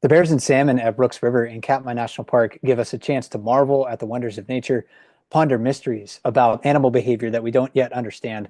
The bears and salmon at Brooks River in Katmai National Park give us a chance to marvel at the wonders of nature, ponder mysteries about animal behavior that we don't yet understand,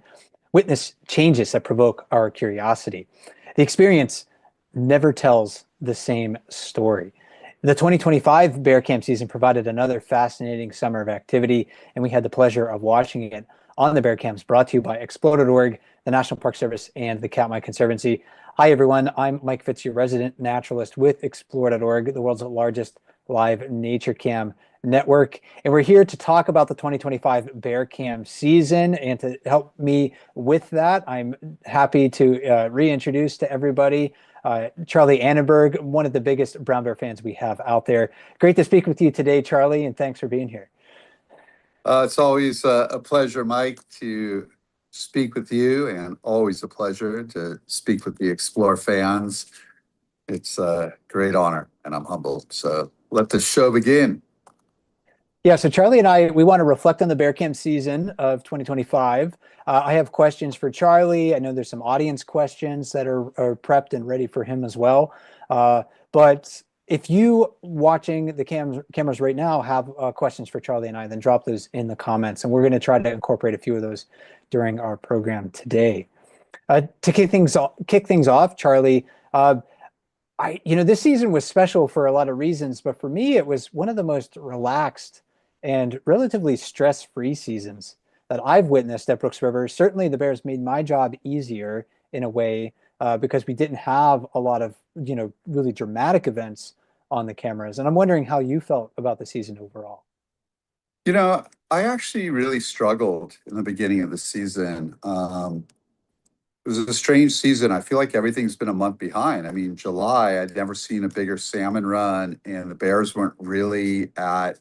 witness changes that provoke our curiosity. The experience never tells the same story. The 2025 Bear Camp season provided another fascinating summer of activity, and we had the pleasure of watching it on the Bear Camps brought to you by Exploded.org, the National Park Service, and the Katmai Conservancy. Hi, everyone. I'm Mike Fitz, your resident naturalist with Explore.org, the world's largest live nature cam network. And we're here to talk about the 2025 Bear Cam season. And to help me with that, I'm happy to reintroduce to everybody Charlie Annenberg, one of the biggest brown bear fans we have out there. Great to speak with you today, Charlie, and thanks for being here. It's always a pleasure, Mike, to speak with you, and always a pleasure to speak with the Explore fans. It's a great honor, and I'm humbled. So let the show begin. Yeah, so Charlie and we want to reflect on the Bear Camp season of 2025. I have questions for Charlie. I know there's some audience questions that are prepped and ready for him as well. But if you watching the cameras right now have questions for Charlie and I, then drop those in the comments, and we're going to try to incorporate a few of those during our program today. To kick things off, Charlie, this season was special for a lot of reasons, but for me, it was one of the most relaxed and relatively stress-free seasons that I've witnessed at Brooks River. Certainly, the Bears made my job easier in a way because we didn't have a lot of really dramatic events on the cameras. And I'm wondering how you felt about the season overall. I actually really struggled in the beginning of the season. It was a strange season. I feel like everything's been a month behind. I mean, July, I'd never seen a bigger salmon run, and the Bears weren't really at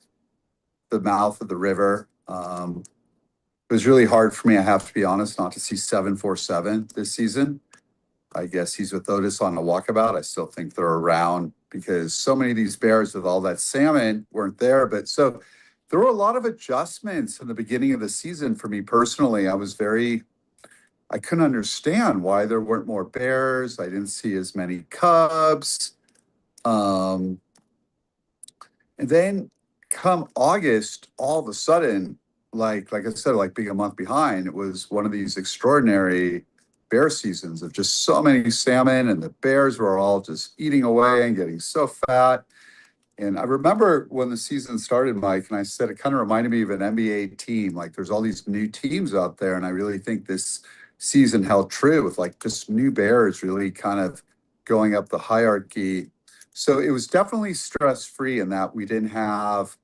the mouth of the river. It was really hard for me, I have to be honest, not to see 747 this season. I guess he's with Otis on a walkabout. I still think they're around because so many of these bears with all that salmon weren't there. But so there were a lot of adjustments in the beginning of the season for me personally. I couldn't understand why there weren't more bears. I didn't see as many cubs. And then come August, all of a sudden, like I said, like being a month behind, it was one of these extraordinary bear seasons of just so many salmon, and the bears were all just eating away and getting so fat. And I remember when the season started, Mike, and I said it kind of reminded me of an NBA team. Like there's all these new teams out there, and I really think this season held true with like just new bears really kind of going up the hierarchy. So it was definitely stress-free in that we didn't have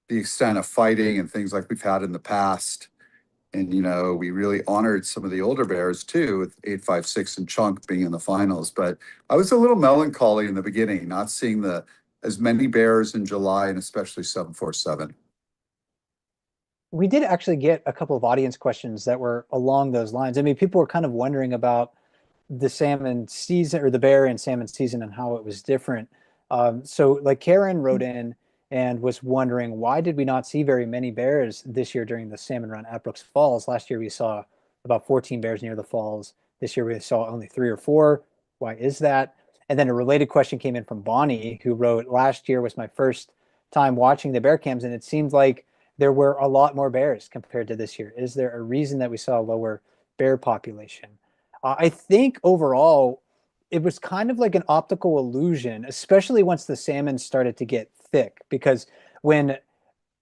the extent of fighting and things like we've had in the past. And, we really honored some of the older bears too, with 856 and Chunk being in the finals. But I was a little melancholy in the beginning, not seeing as many bears in July, and especially 747. We did actually get a couple of audience questions that were along those lines. I mean, people were kind of wondering about the salmon season, or the bear and salmon season, and how it was different. So like Karen wrote in and was wondering, why did we not see very many bears this year during the salmon run at Brooks Falls? Last year we saw about 14 bears near the falls. This year we saw only 3 or 4. Why is that? And then a related question came in from Bonnie, who wrote, last year was my first time watching the bear cams, and it seemed like there were a lot more bears compared to this year. Is there a reason that we saw a lower bear population? I think overall, it was kind of like an optical illusion, especially once the salmon started to get thick, because when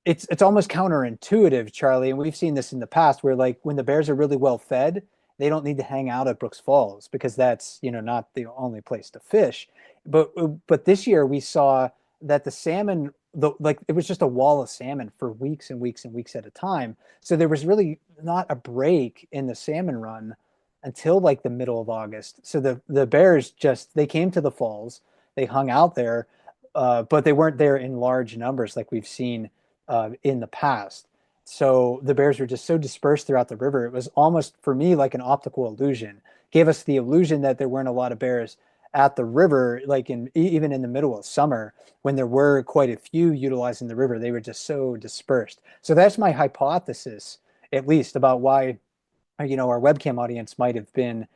it's almost counterintuitive, Charlie, and we've seen this in the past, where like when the bears are really well fed, they don't need to hang out at Brooks Falls because that's not the only place to fish. But this year we saw that the salmon, it was just a wall of salmon for weeks and weeks and weeks at a time. So there was really not a break in the salmon run until like the middle of August. So the bears they came to the falls, they hung out there, but they weren't there in large numbers like we've seen in the past. So the bears were just so dispersed throughout the river. It was almost, for me, like an optical illusion. Gave us the illusion that there weren't a lot of bears at the river, like even in the middle of summer, when there were quite a few utilizing the river. They were just so dispersed. So that's my hypothesis, at least, about why our webcam audience might have been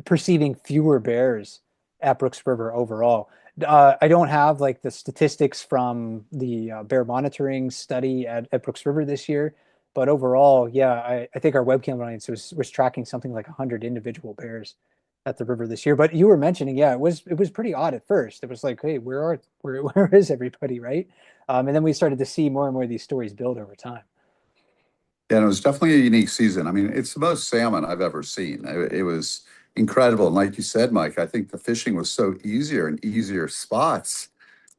perceiving fewer bears at Brooks River overall. I don't have like the statistics from the bear monitoring study at Brooks River this year, but overall, yeah, I think our webcam audience was tracking something like 100 individual bears at the river this year. But you were mentioning, yeah, it was pretty odd at first. It was like, hey, where is everybody, right? And then we started to see more and more of these stories build over time. Yeah, and it was definitely a unique season. I mean, it's the most salmon I've ever seen. It was incredible. And like you said, Mike, I think the fishing was so easier and easier spots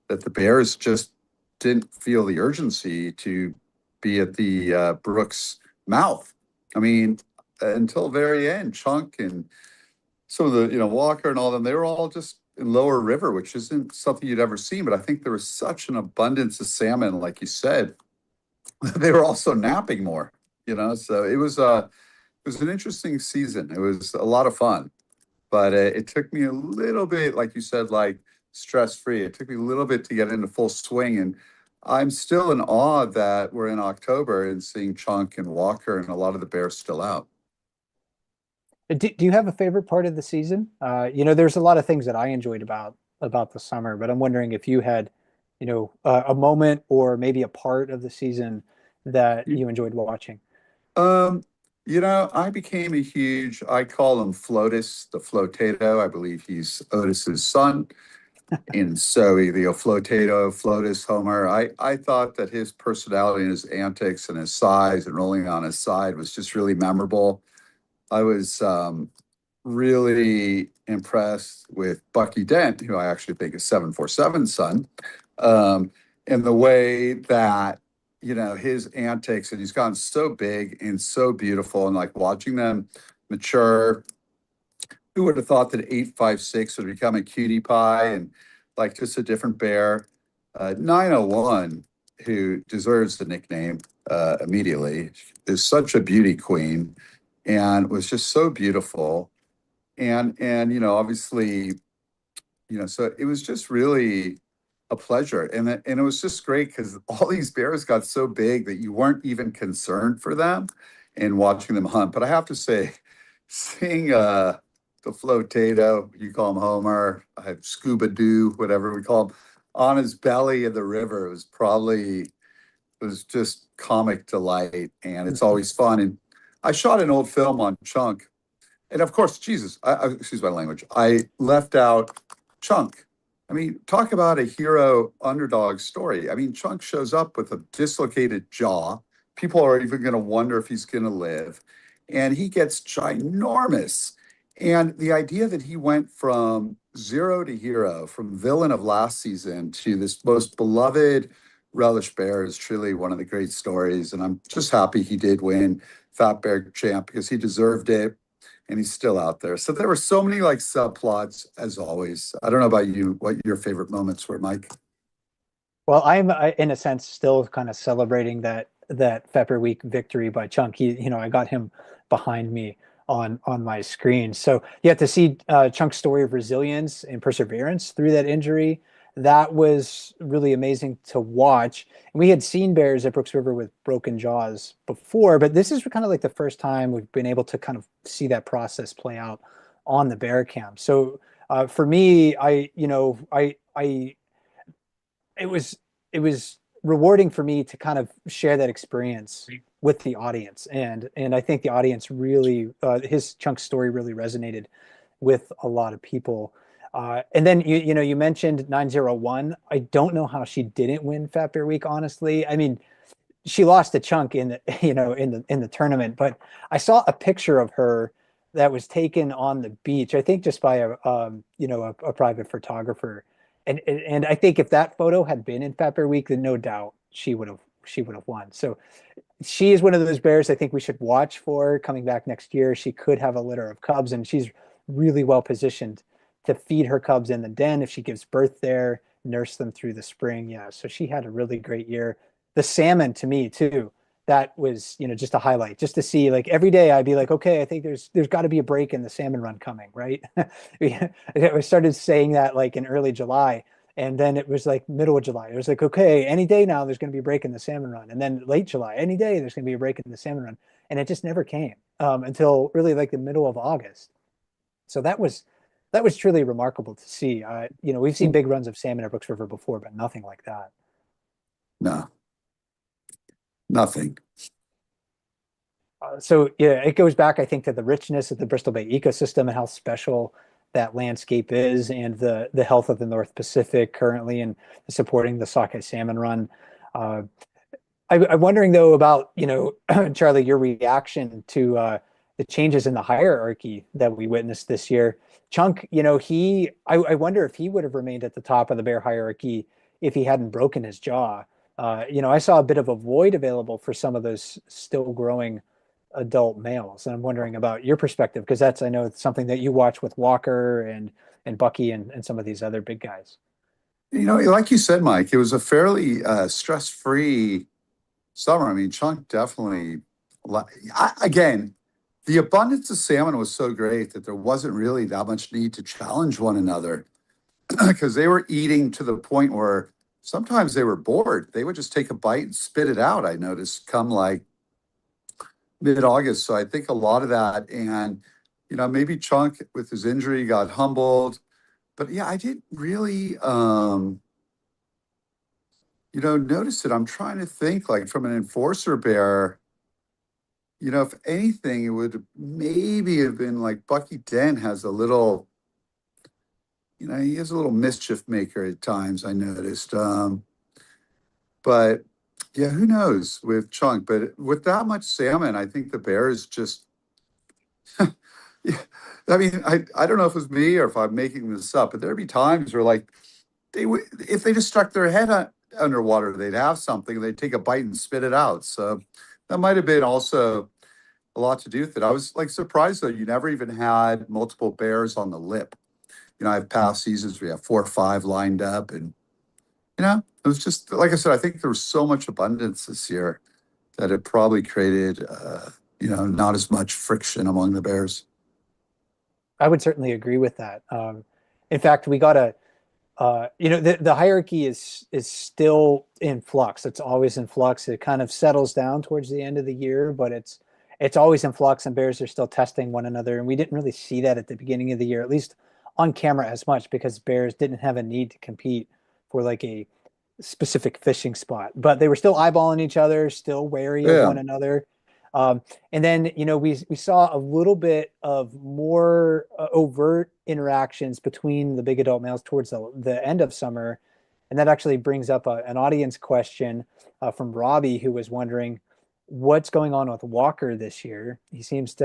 that the Bears just didn't feel the urgency to be at the Brooks mouth. I mean, until very end, Chunk and some of the, Walker and all them, they were all just in lower river, which isn't something you'd ever seen. But I think there was such an abundance of salmon, like you said, they were also napping more, so it was an interesting season. It was a lot of fun, but it took me a little bit, like you said, like stress free. It took me a little bit to get into full swing, and I'm still in awe that we're in October and seeing Chunk and Walker and a lot of the Bears still out. Do you have a favorite part of the season? There's a lot of things that I enjoyed about the summer, but I'm wondering if you had, a moment or maybe a part of the season that you enjoyed watching. Um, I became a huge, I call him Flotus, the Flotato. I believe he's Otis's son. And so the Flotato, Flotus, Homer, I thought that his personality and his antics and his size and rolling on his side was just really memorable. I was really impressed with Bucky Dent, who I actually think is 747's son, and the way that, his antics, and he's gotten so big and so beautiful, and like watching them mature. Who would have thought that 856 would become a cutie pie and like just a different bear? 901, who deserves the nickname immediately, is such a beauty queen and was just so beautiful. And obviously, so it was just really a pleasure. And it was just great because all these bears got so big that you weren't even concerned for them and watching them hunt. But I have to say, seeing the flotato, you call him Homer, I have Scuba Doo, whatever we call him, on his belly in the river, was just comic delight, and it's always fun. And I shot an old film on Chunk, and of course, Jesus, excuse my language, I left out Chunk. I mean, talk about a hero underdog story. I mean, Chunk shows up with a dislocated jaw. People are even going to wonder if he's going to live. And he gets ginormous. And the idea that he went from zero to hero, from villain of last season to this most beloved Relish Bear is truly one of the great stories. And I'm just happy he did win Fat Bear Champ because he deserved it and he's still out there. So there were so many like subplots as always. I don't know about you, what your favorite moments were, Mike. Well, I'm in a sense still kind of celebrating that Pepper Week victory by Chunk. I got him behind me on my screen. So yeah, to see Chunk's story of resilience and perseverance through that injury, that was really amazing to watch. And we had seen bears at Brooks River with broken jaws before, but this is kind of like the first time we've been able to kind of see that process play out on the bear cam. So for me, it was rewarding for me to kind of share that experience with the audience, and I think the audience really his Chunk story really resonated with a lot of people. And then you mentioned 901. I don't know how she didn't win Fat Bear Week, honestly. I mean, she lost a Chunk in the in the tournament, but I saw a picture of her that was taken on the beach, I think just by a private photographer. And I think if that photo had been in Fat Bear Week, then no doubt she would have won. So she is one of those bears I think we should watch for coming back next year. She could have a litter of cubs, and she's really well positioned to feed her cubs in the den if she gives birth there, nurse them through the spring. Yeah, so she had a really great year. The salmon to me too, that was just a highlight, just to see like every day I'd be like, okay, I think there's got to be a break in the salmon run coming, right? I started saying that like in early July, and then it was like middle of July. It was like, okay, any day now there's going to be a break in the salmon run. And then late July, any day there's going to be a break in the salmon run. And it just never came until really like the middle of August. So that was truly remarkable to see. We've seen big runs of salmon at Brooks River before, but nothing like that. No, nothing. So yeah, it goes back, I think, to the richness of the Bristol Bay ecosystem and how special that landscape is, and the health of the North Pacific currently, and supporting the sockeye salmon run. Uh, I'm wondering though about, Charlie, your reaction to the changes in the hierarchy that we witnessed this year. Chunk, I wonder if he would have remained at the top of the bear hierarchy if he hadn't broken his jaw. I saw a bit of a void available for some of those still growing adult males, and I'm wondering about your perspective, because that's, I know, it's something that you watch with Walker and Bucky and some of these other big guys. Like you said, Mike, it was a fairly stress-free summer. I mean, Chunk definitely, again, the abundance of salmon was so great that there wasn't really that much need to challenge one another because they were eating to the point where sometimes they were bored. They would just take a bite and spit it out. I noticed come like mid-August. So I think a lot of that, and maybe Chunk with his injury got humbled. But yeah, I didn't really notice it. I'm trying to think, like, from an enforcer bear, if anything, it would maybe have been like Bucky Dent has a little, he is a little mischief maker at times, I noticed. But yeah, who knows with Chunk? But with that much salmon, I think the bears just, yeah, I mean, I don't know if it was me or if I'm making this up, but there'd be times where, like, they would, if they just stuck their head underwater, they'd have something, they'd take a bite and spit it out. So that might have been also a lot to do with it. I was like surprised though, you never even had multiple bears on the lip. I've past seasons we have 4 or 5 lined up, and it was just like I said, I think there was so much abundance this year that it probably created not as much friction among the bears. I would certainly agree with that. In fact, we got the hierarchy is still in flux. It's always in flux. It kind of settles down towards the end of the year, but it's always in flux, and bears are still testing one another. And we didn't really see that at the beginning of the year, at least on camera, as much, because bears didn't have a need to compete for like a specific fishing spot, but they were still eyeballing each other, still wary of Yeah. one another. And then, we saw a little bit of more overt interactions between the big adult males towards the end of summer. And that actually brings up an audience question from Robbie, who was wondering what's going on with Walker this year. He seems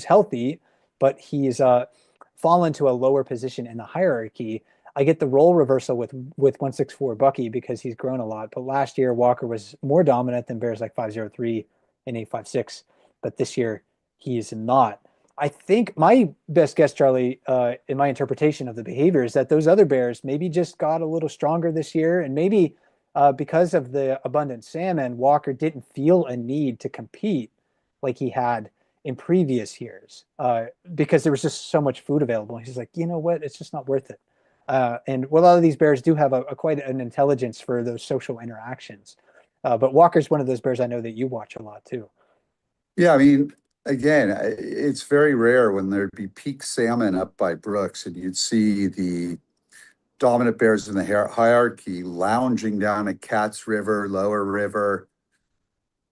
healthy, but he's fallen to a lower position in the hierarchy. I get the role reversal with 164 Bucky because he's grown a lot. But last year, Walker was more dominant than bears like 503 and 856. But this year, he is not. I think my best guess, Charlie, in my interpretation of the behavior, is that those other bears maybe just got a little stronger this year. And maybe because of the abundant salmon, Walker didn't feel a need to compete like he had in previous years because there was just so much food available. He's like, you know what? It's just not worth it. And well, a lot of these bears do have a quite an intelligence for those social interactions. But Walker's one of those bears I know that you watch a lot too. Yeah, I mean, again, it's very rare when there'd be peak salmon up by Brooks and you'd see the dominant bears in the hierarchy lounging down at Cats River, Lower River,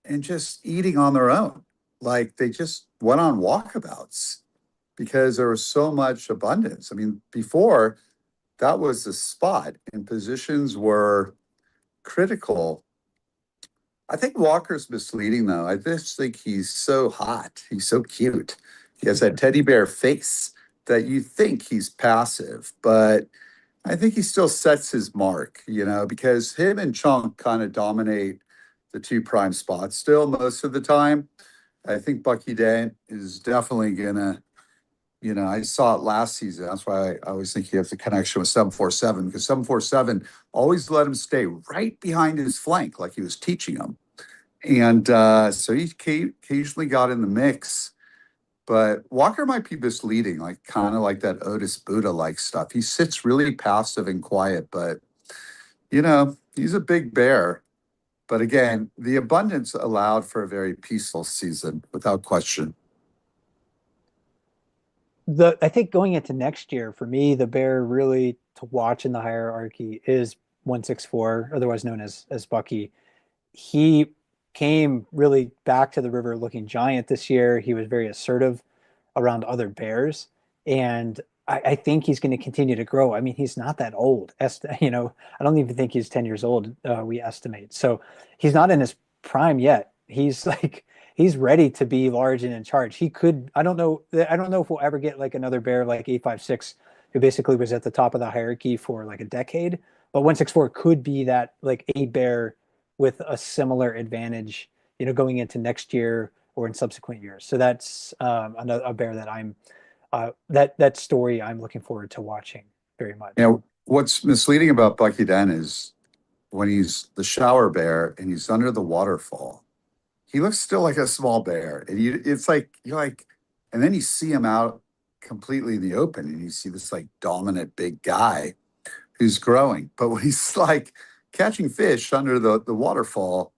and just eating on their own. Like they just went on walkabouts because there was so much abundance. I mean, before that was the spot and positions were critical. I think Walker's misleading though. I just think he's so hot. He's so cute. He has that teddy bear face that you think he's passive, but I think he still sets his mark, because him and Chunk kind of dominate the 2 prime spots still most of the time. I think Bucky Dent is definitely gonna, I saw it last season. That's why I always think he has a connection with 747 because 747 always let him stay right behind his flank like he was teaching him. And so he occasionally got in the mix. But Walker might be misleading, like kind of like that Otis Buddha-like stuff. He sits really passive and quiet, but, he's a big bear. But again, the abundance allowed for a very peaceful season, without question. I think going into next year for me, the bear really to watch in the hierarchy is 164, otherwise known as Bucky. He came really back to the river looking giant this year. He was very assertive around other bears, and I think he's going to continue to grow. I mean, he's not that old. I don't even think he's 10 years old. We estimate, so he's not in his prime yet. He's like he's ready to be large and in charge. He could. I don't know. I don't know if we'll ever get like another bear like 856, who basically was at the top of the hierarchy for like a decade. But 164 could be that like a bear with a similar advantage, going into next year or in subsequent years. So that's another a bear that that story I'm looking forward to watching very You much. know, what's misleading about Bucky Den is when he's the shower bear and he's under the waterfall, he looks still like a small bear. And it's like, you're like, and then you see him out completely in the open and you see this like dominant big guy who's growing. But when he's like catching fish under the waterfall,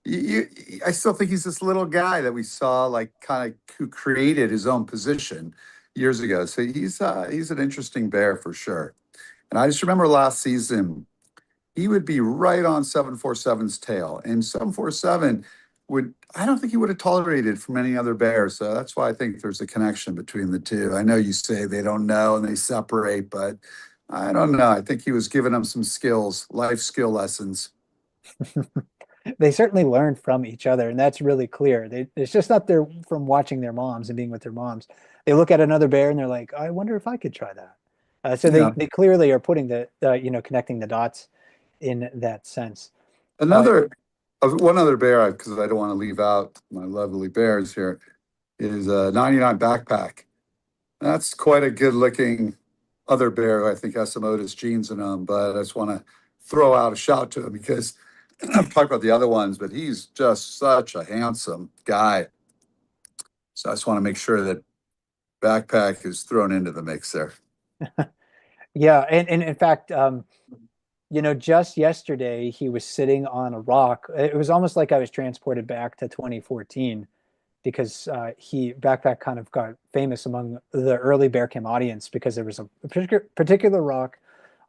I still think he's this little guy that we saw, like kind of who created his own position years ago. So he's an interesting bear for sure. And I just remember last season, he would be right on 747's tail, and 747 would I don't think he would have tolerated from any other bear. So that's why I think there's a connection between the two. I know you say they don't know and they separate, but I don't know. I think he was giving them some skills, life skill lessons. They certainly learn from each other, and that's really clear. It's just not their from watching their moms and being with their moms. They look at another bear and they're like, I wonder if I could try that. So Yeah. they clearly are putting connecting the dots in that sense. Uh, Another one other bear, because I don't want to leave out my lovely bears here, is a 99 backpack. That's quite a good looking other bear. I think has some Otis genes in him, but I just want to throw out a shout to him because I've talked about the other ones, but he's just such a handsome guy. So I just want to make sure that backpack is thrown into the mix there. yeah, and in fact, just yesterday he was sitting on a rock. It was almost like I was transported back to 2014 because he backpack kind of got famous among the early bear cam audience because there was a particular rock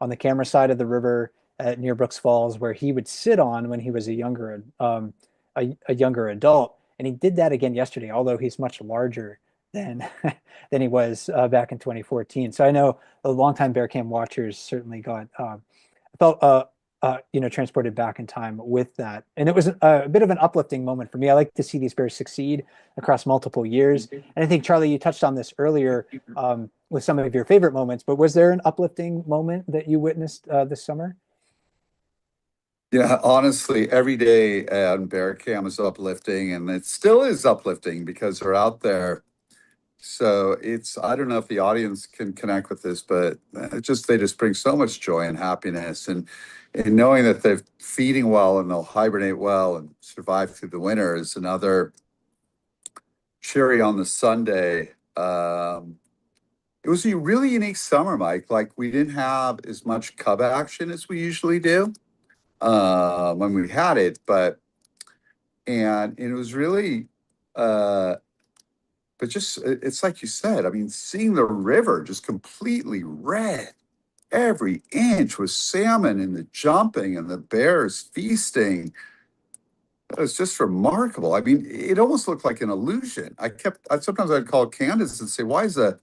on the camera side of the river near Brooks Falls where he would sit on when he was a younger adult, and he did that again yesterday. Although he's much larger than than he was back in 2014. So I know the longtime bear cam watchers certainly got felt transported back in time with that. And it was a bit of an uplifting moment for me. I like to see these bears succeed across multiple years. And I think, Charlie, you touched on this earlier with some of your favorite moments, but was there an uplifting moment that you witnessed this summer? Yeah, honestly, every day on Bear Cam is uplifting, and it still is uplifting because they're out there. So I don't know if the audience can connect with this, but they just bring so much joy and happiness. And knowing that they're feeding well and they'll hibernate well and survive through the winter is another cherry on the sundae. It was a really unique summer, Mike. Like we didn't have as much cub action as we usually do when we had it, and it was really, but just it's like you said. I mean, seeing the river just completely red, every inch was salmon and the jumping and the bears feasting. It was just remarkable. I mean, it almost looked like an illusion. Sometimes I'd call Candace and say, "Why is the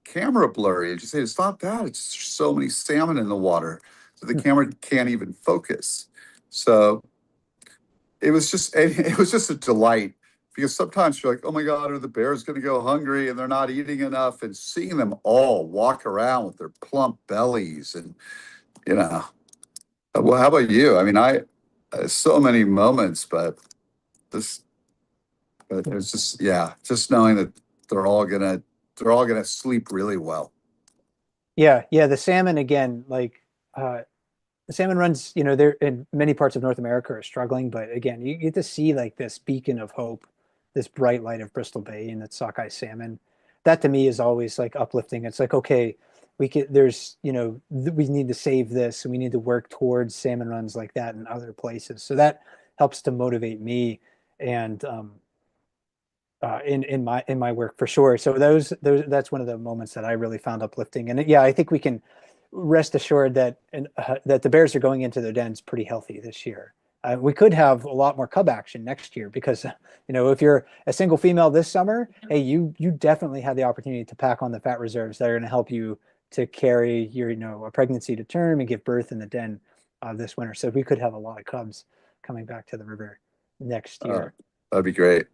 camera blurry?" And she'd say, "It's not that. It's just so many salmon in the water, so the camera can't even focus." So it was just a delight because sometimes you're like, oh my God, are the bears going to go hungry and they're not eating enough? And seeing them all walk around with their plump bellies and, you know, well, how about you? I mean, so many moments, this, but there's just, yeah, just knowing that they're all gonna, they're all gonna sleep really well. Yeah, the salmon again, like the salmon runs, they're in many parts of North America are struggling, but again, you get to see like this beacon of hope, this bright light of Bristol Bay and that sockeye salmon. That to me is always like uplifting. It's like, okay, we need to save this and we need to work towards salmon runs like that in other places. So that helps to motivate me. And in my work for sure. So those that's one of the moments that I really found uplifting. And yeah, I think we can rest assured that that the Bears are going into their dens pretty healthy this year. We could have a lot more cub action next year because if you're a single female this summer, hey, you definitely have the opportunity to pack on the fat reserves that are going to help you to carry your a pregnancy to term and give birth in the den this winter. So we could have a lot of cubs coming back to the river next Uh, year. that'd be great.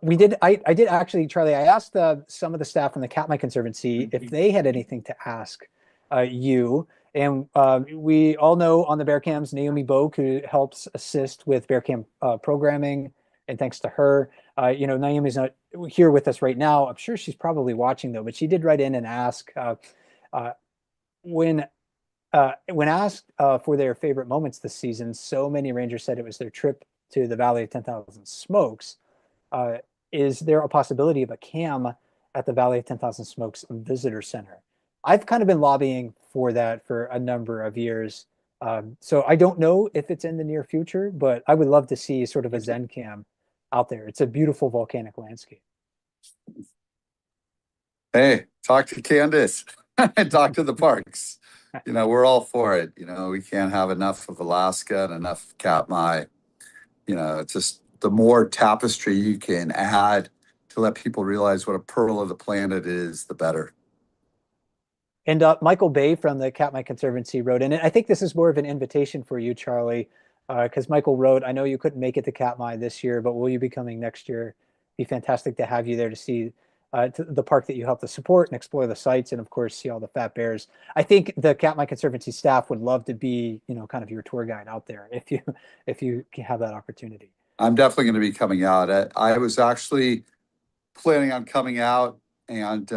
We did. I did actually, Charlie. I asked some of the staff from the Katmai Conservancy if they had anything to ask you. And we all know on the Bear Cams, Naomi Boak, who helps assist with Bear Cam programming. And thanks to her, Naomi's not here with us right now. I'm sure she's probably watching though. But she did write in and ask uh, when when asked for their favorite moments this season. So many rangers said it was their trip to the Valley of 10,000 Smokes. Uh, is there a possibility of a cam at the Valley of 10,000 Smokes Visitor Center? I've kind of been lobbying for that for a number of years. So I don't know if it's in the near future, but I would love to see sort of a Zen cam out there. It's a beautiful volcanic landscape. Hey, talk to Candace. Talk to the parks. We're all for it. We can't have enough of Alaska and enough of Katmai. It's just the more tapestry you can add to let people realize what a pearl of the planet is, the better. And Michael Bay from the Katmai Conservancy wrote in, and I think this is more of an invitation for you, Charlie, because Michael wrote, I know you couldn't make it to Katmai this year, but will you be coming next year? Be fantastic to have you there to see the park that you help to support and explore the sites, and of course see all the fat bears. I think the Katmai Conservancy staff would love to be, kind of your tour guide out there if you have that opportunity. I'm definitely going to be coming out. I was actually planning on coming out and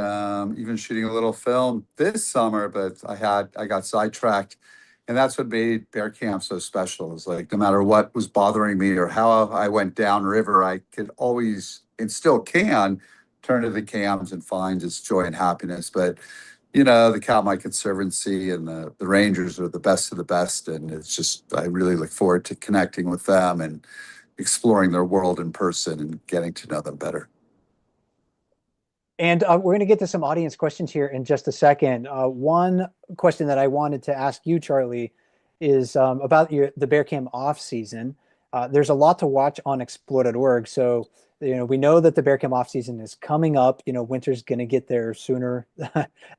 even shooting a little film this summer, but I got sidetracked, and that's what made Bear Camp so special. Is like no matter what was bothering me or how I went downriver, I could always and still can turn to the cams and find just joy and happiness. But the Katmai Conservancy and the Rangers are the best of the best, and it's just I really look forward to connecting with them and exploring their world in person and getting to know them better. And we're going to get to some audience questions here in just a second. One question that I wanted to ask you, Charlie, is about the Bear Cam off season. There's a lot to watch on explore.org. So, we know that the Bear Cam off season is coming up. Winter's going to get there sooner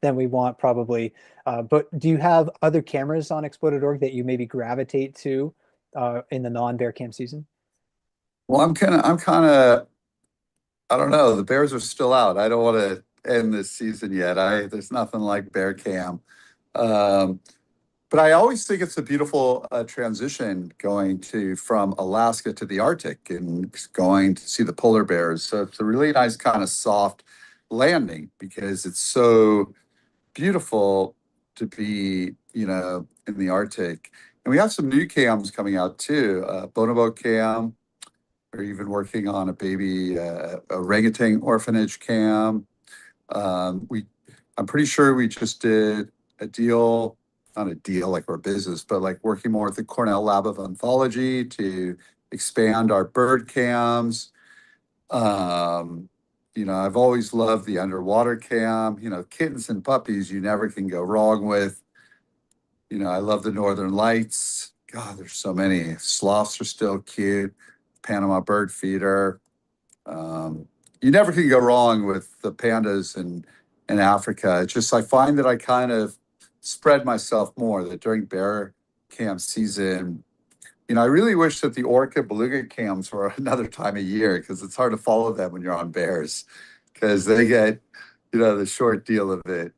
than we want probably. But do you have other cameras on explore.org that you maybe gravitate to in the non-Bear Cam season? Well, I'm kind of I don't know. The Bears are still out. I don't want to end this season yet. There's nothing like Bear Cam. Um, but I always think it's a beautiful transition going from Alaska to the Arctic and going to see the polar bears. So it's a really nice kind of soft landing because it's so beautiful to be, in the Arctic. And we have some new cams coming out too. Bonobo cam. We're even working on a baby orangutan orphanage cam. I'm pretty sure we just did a deal, not a deal like our business, but like working more with the Cornell Lab of Anthology to expand our bird cams. I've always loved the underwater cam. Kittens and puppies you never can go wrong with. I love the Northern Lights. God, there's so many. Sloths are still cute. Panama bird feeder. You never can go wrong with the pandas in Africa. It's just I find that I kind of spread myself more that during bear cam season. I really wish that the orca beluga cams were another time of year because it's hard to follow them when you're on bears because they get the short deal of it.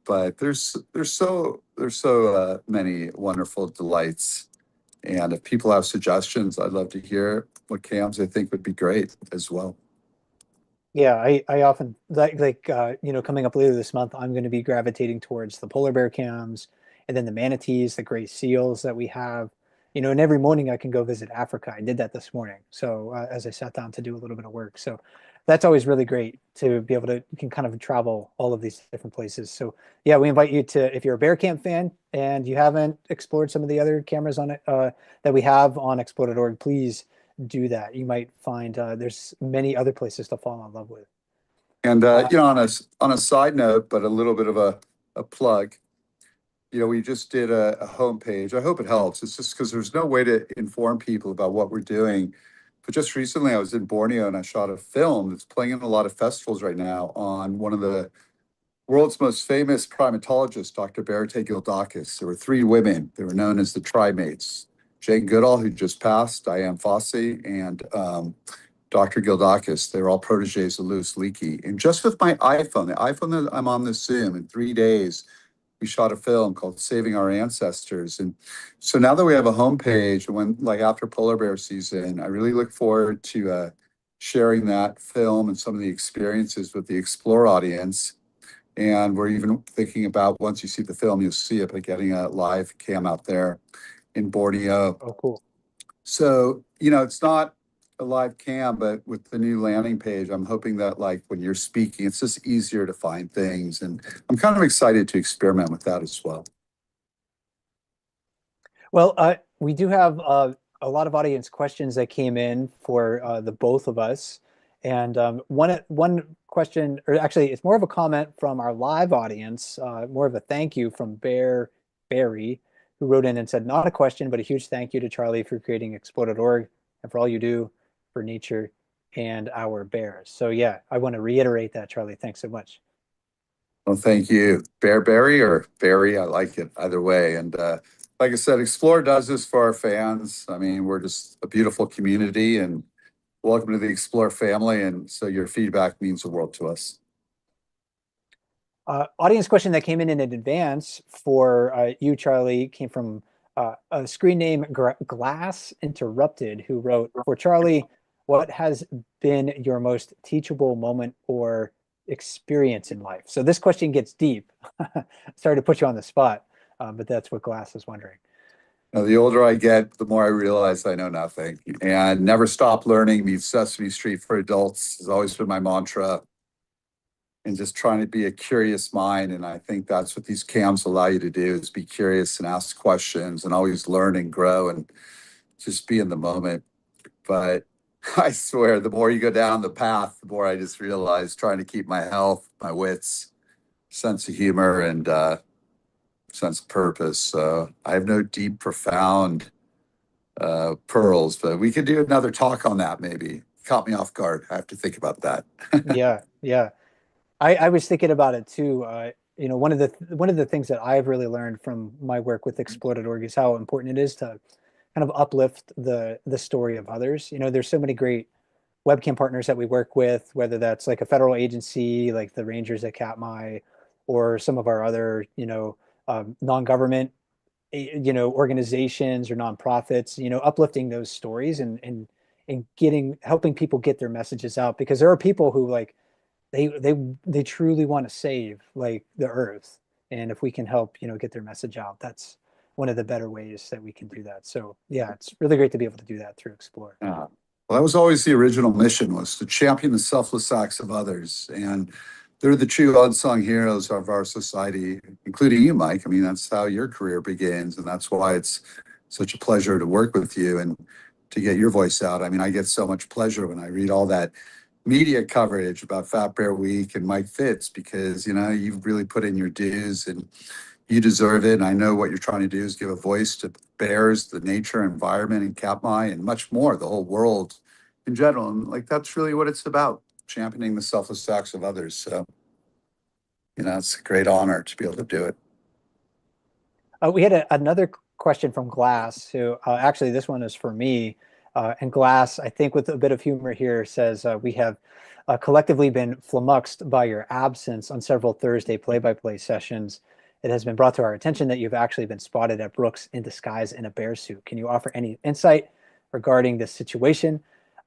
But there's so many wonderful delights. And if people have suggestions, I'd love to hear what cams they think would be great as well. Yeah, I often coming up later this month, I'm going to be gravitating towards the polar bear cams and then the manatees, the gray seals that we have. And every morning I can go visit Africa. I did that this morning. So as I sat down to do a little bit of work. So that's always really great to be able to, you can kind of travel all of these different places. So yeah, we invite you to, if you're a bear camp fan and you haven't explored some of the other cameras on it that we have on explore.org, please do that. You might find there's many other places to fall in love with. And Uh, on a side note, but a little bit of a plug, we just did a homepage. I hope it helps. It's just because there's no way to inform people about what we're doing. But just recently, I was in Borneo and I shot a film that's playing in a lot of festivals right now on one of the world's most famous primatologists, Dr. Berete Gildakis. There were three women. They were known as the Trimates. Jane Goodall, who just passed, Diane Fossey, and Dr. Gildakis. They were all proteges of Louis Leakey. And just with my iPhone, the iPhone that I'm on this Zoom, in 3 days, we shot a film called Saving Our Ancestors. And so now that we have a homepage, when like after polar bear season, I really look forward to sharing that film and some of the experiences with the Explore audience. And we're even thinking about, once you see the film, you'll see it, but getting a live cam out there in Borneo. oh, cool. So, it's not a live cam, but with the new landing page, I'm hoping that like when you're speaking, it's just easier to find things. And I'm kind of excited to experiment with that as well. Well, we do have a lot of audience questions that came in for the both of us. And one question, or actually, it's more of a comment from our live audience, more of a thank you from Barry, who wrote in and said, not a question, but a huge thank you to Charlie for creating Explore.org and for all you do for nature and our bears. So yeah, I want to reiterate that, Charlie. Thanks so much. Well, thank you. Bearberry or Barry, I like it either way. And like I said, Explore does this for our fans. I mean, we're just a beautiful community and welcome to the Explore family. And so your feedback means the world to us. Audience question that came in advance for you, Charlie, came from a screen name Glass Interrupted, who wrote, for Charlie, what has been your most teachable moment or experience in life? So this question gets deep. Sorry to put you on the spot, but that's what Glass is wondering. Now, the older I get, the more I realize I know nothing. And never stop learning means Sesame Street for adults has always been my mantra. And just trying to be a curious mind. And I think that's what these cams allow you to do, is be curious and ask questions and always learn and grow and just be in the moment. But I swear, the more you go down the path, the more I just realize trying to keep my health, my wits, sense of humor, and sense of purpose. So I have no deep, profound pearls, but we could do another talk on that maybe. Caught me off guard. I have to think about that. Yeah. I was thinking about it too. One of the things that I've really learned from my work with Explore.org is how important it is to kind of uplift the story of others. There's so many great webcam partners that we work with, whether that's like a federal agency like the Rangers at Katmai, or some of our other non-government organizations or nonprofits. Uplifting those stories and helping people get their messages out, because there are people who like they truly want to save like the earth, and if we can help get their message out, that's one of the better ways that we can do that. So yeah, it's really great to be able to do that through Explore. Well, that was always the original mission, was to champion the selfless acts of others. And they're the true unsung heroes of our society, including you, Mike. I mean, that's how your career begins. And that's why it's such a pleasure to work with you and to get your voice out. I mean, I get so much pleasure when I read all that media coverage about Fat Bear Week and Mike Fitz, because, you've really put in your dues and you deserve it. And I know what you're trying to do is give a voice to bears, the nature, environment, and Katmai, and much more, the whole world in general. And like, that's really what it's about, championing the selfless acts of others. So, it's a great honor to be able to do it. We had another question from Glass, who actually this one is for me. And Glass, I think with a bit of humor here, says we have collectively been flummoxed by your absence on several Thursday play-by-play sessions. It has been brought to our attention that you've actually been spotted at Brooks in disguise in a bear suit. Can you offer any insight regarding this situation?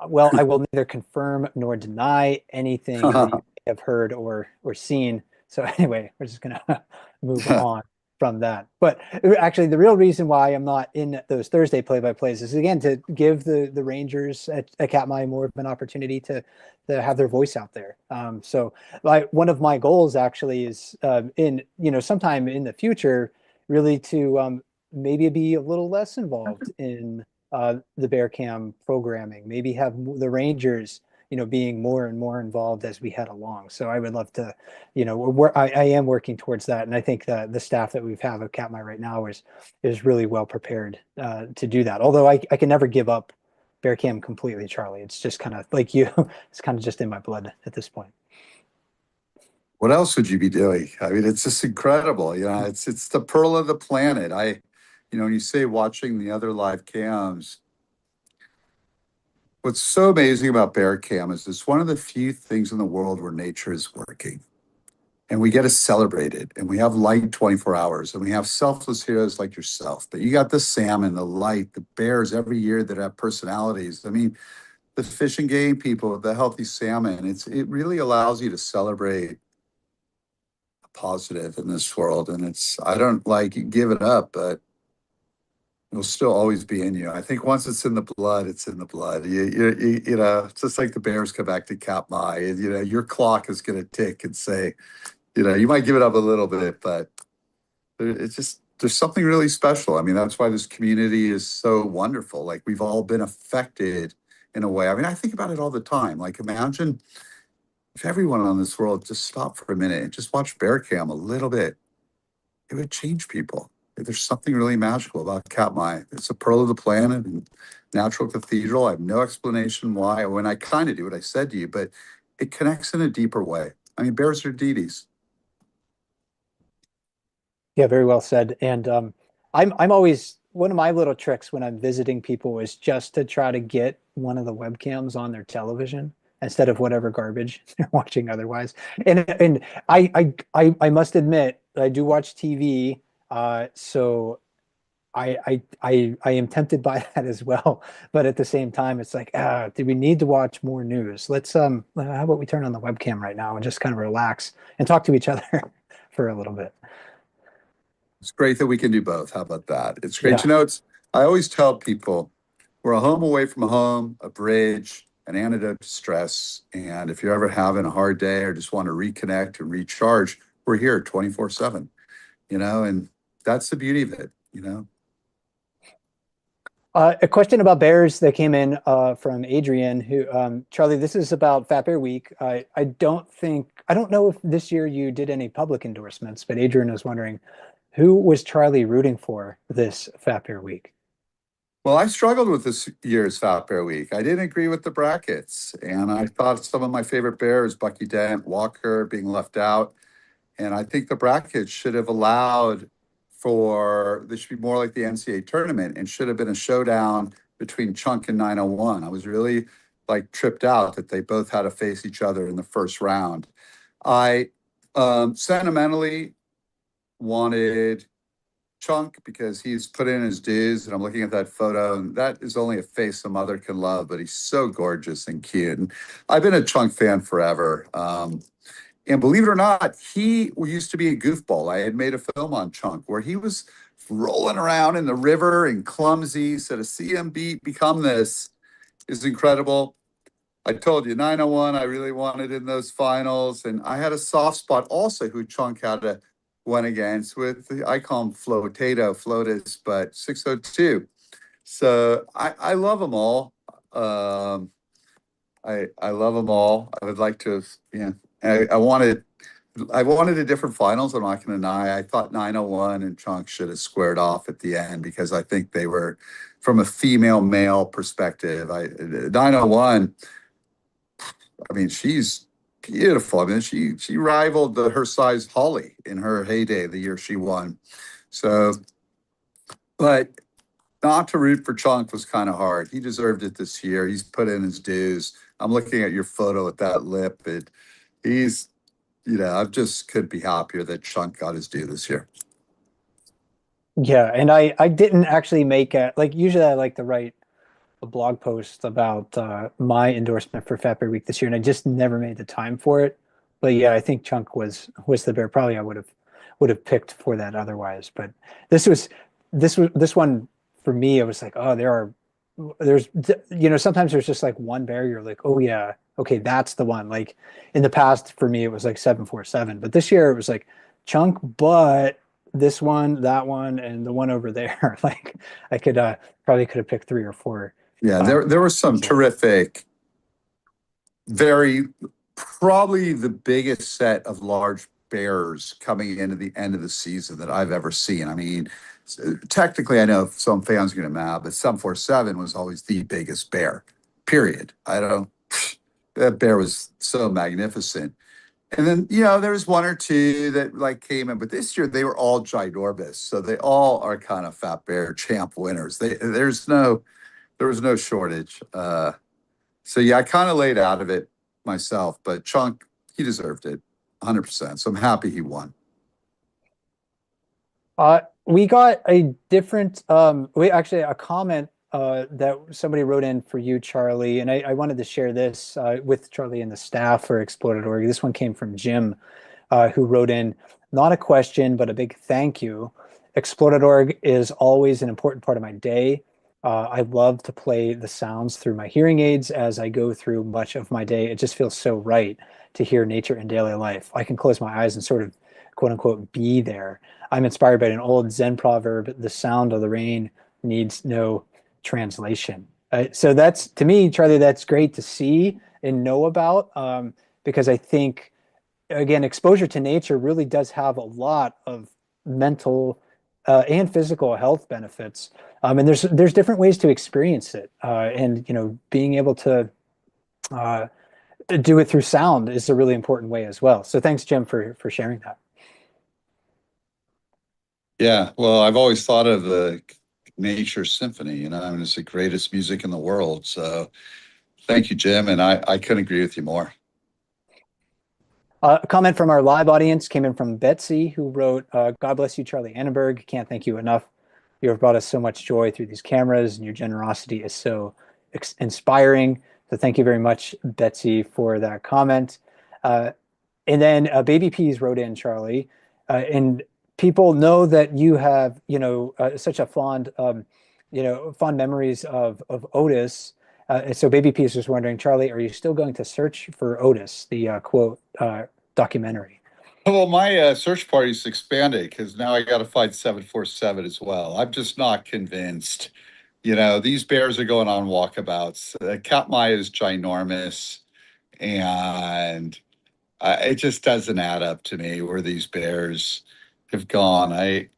Well, I will neither confirm nor deny anything that you have heard or seen. So anyway, we're just going to move on from that. But actually, the real reason why I'm not in those Thursday play-by-plays is, again, to give the Rangers at Katmai more of an opportunity to have their voice out there. So one of my goals actually is in sometime in the future, really to maybe be a little less involved in the Bear Cam programming, maybe have the Rangers, being more and more involved as we head along. So I would love to, I am working towards that. And I think the staff that we have at Katmai right now is really well prepared to do that. Although I can never give up Bear Cam completely, Charlie. It's just kind of like you, it's kind of just in my blood at this point. What else would you be doing? I mean, it's just incredible. It's the pearl of the planet. When you say watching the other live cams, what's so amazing about Bear Cam is it's one of the few things in the world where nature is working. And we get to celebrate it. And we have light 24 hours. And we have selfless heroes like yourself. But you got the salmon, the light, the bears every year that have personalities. I mean, the fish and game people, the healthy salmon, it really allows you to celebrate a positive in this world. And I don't like give it up, but it'll still always be in you. I think once it's in the blood, it's in the blood. It's just like the bears come back to Katmai, and your clock is going to tick and say, you might give it up a little bit, but there's something really special. I mean, that's why this community is so wonderful. Like, we've all been affected in a way. I mean, I think about it all the time. Like, imagine if everyone on this world just stopped for a minute and just watched Bear Cam a little bit. It would change people. There's something really magical about Katmai. It's a pearl of the planet and natural cathedral. I have no explanation why, when I kind of do what I said to you, but it connects in a deeper way. I mean, bears are deities. Yeah, very well said. And I'm always, one of my little tricks when I'm visiting people is just to try to get one of the webcams on their television instead of whatever garbage they're watching otherwise. And I must admit, I do watch TV, so I am tempted by that as well. But at the same time, it's like, do we need to watch more news? How about we turn on the webcam right now and just kind of relax and talk to each other for a little bit. It's great that we can do both. How about that? It's great. Yeah. I always tell people we're a home away from home, a bridge, an antidote to stress. And if you're ever having a hard day or just want to reconnect and recharge, we're here 24/7, and that's the beauty of it. A question about bears that came in from Adrian, who, Charlie, this is about Fat Bear Week. I don't know if this year you did any public endorsements, but Adrian was wondering, who was Charlie rooting for this Fat Bear Week? Well, I struggled with this year's Fat Bear Week. I didn't agree with the brackets, and I thought some of my favorite bears, Bucky Dent, Walker, being left out. And I think the brackets should have allowed this should be more like the NCAA tournament and should have been a showdown between Chunk and 901. I was really tripped out that they both had to face each other in the first round. I sentimentally wanted Chunk because he's put in his dues, and I'm looking at that photo, and that is only a face a mother can love, but he's so gorgeous and cute. And I've been a Chunk fan forever. And believe it or not, he used to be a goofball. I had made a film on Chunk where he was rolling around in the river and clumsy. So to see him become this is incredible. I told you, 901, I really wanted in those finals. And I had a soft spot also who Chunk went against I call him Flotus, but 602. So I love them all. I love them all. I would like to, I wanted a different finals. I'm not going to deny. I thought 901 and Chunk should have squared off at the end because I think they were, from a female male perspective. 901. I mean, she's beautiful. I mean, she rivaled her size Holly in her heyday the year she won. So, but not to root for Chunk was kind of hard. He deserved it this year. He's put in his dues. I'm looking at your photo with that lip. I just could be happier that Chunk got his due this year. Yeah, and I didn't actually make usually I like to write a blog post about my endorsement for Fat Bear Week this year, and I just never made the time for it. But yeah, I think Chunk was the bear. Probably I would have picked for that otherwise. But this one for me. I was like, oh, there's sometimes there's just like one bear you're like, oh yeah, okay, that's the one. Like in the past for me it was like 747, but this year it was like Chunk, but this one, that one, and the one over there. Like I could probably could have picked three or four. Yeah, there were some Sure. terrific, very probably the biggest set of large bears coming into the end of the season that I've ever seen. I mean, technically, I know some fans are going to mad, but 747 was always the biggest bear. Period. I don't. That bear was so magnificent. And then, there was one or two that like came in, but this year they were all ginormous. So they all are kind of fat bear champ winners. There was no shortage. So yeah, I kind of laid out of it myself, but Chunk, he deserved it 100%. So I'm happy he won. We got a different, we actually a comment that somebody wrote in for you, Charlie, and I wanted to share this with Charlie and the staff for Exploded.org. This one came from Jim, who wrote in, not a question, but a big thank you. Exploded.org is always an important part of my day. I love to play the sounds through my hearing aids as I go through much of my day. It just feels so right to hear nature in daily life. I can close my eyes and sort of quote unquote be there. I'm inspired by an old Zen proverb, the sound of the rain needs no translation. So that's, to me, Charlie, that's great to see and know about, because I think, again, exposure to nature really does have a lot of mental and physical health benefits. And there's different ways to experience it. And, being able to do it through sound is a really important way as well. So thanks, Jim, for sharing that. Yeah, well, I've always thought of the nature symphony, I mean, it's the greatest music in the world. So thank you, Jim. And I couldn't agree with you more. A comment from our live audience came in from Betsy, who wrote, God bless you, Charlie Annenberg. Can't thank you enough. You have brought us so much joy through these cameras, and your generosity is so inspiring. So thank you very much, Betsy, for that comment. And then Baby Peas wrote in, Charlie, and people know that you have, such a fond memories of Otis. So Baby Peas was wondering, Charlie, are you still going to search for Otis, the quote documentary? Well, my search party's expanded because now I got to find 747 as well. I'm just not convinced. These bears are going on walkabouts. Katmai is ginormous, and it just doesn't add up to me where these bears have gone. I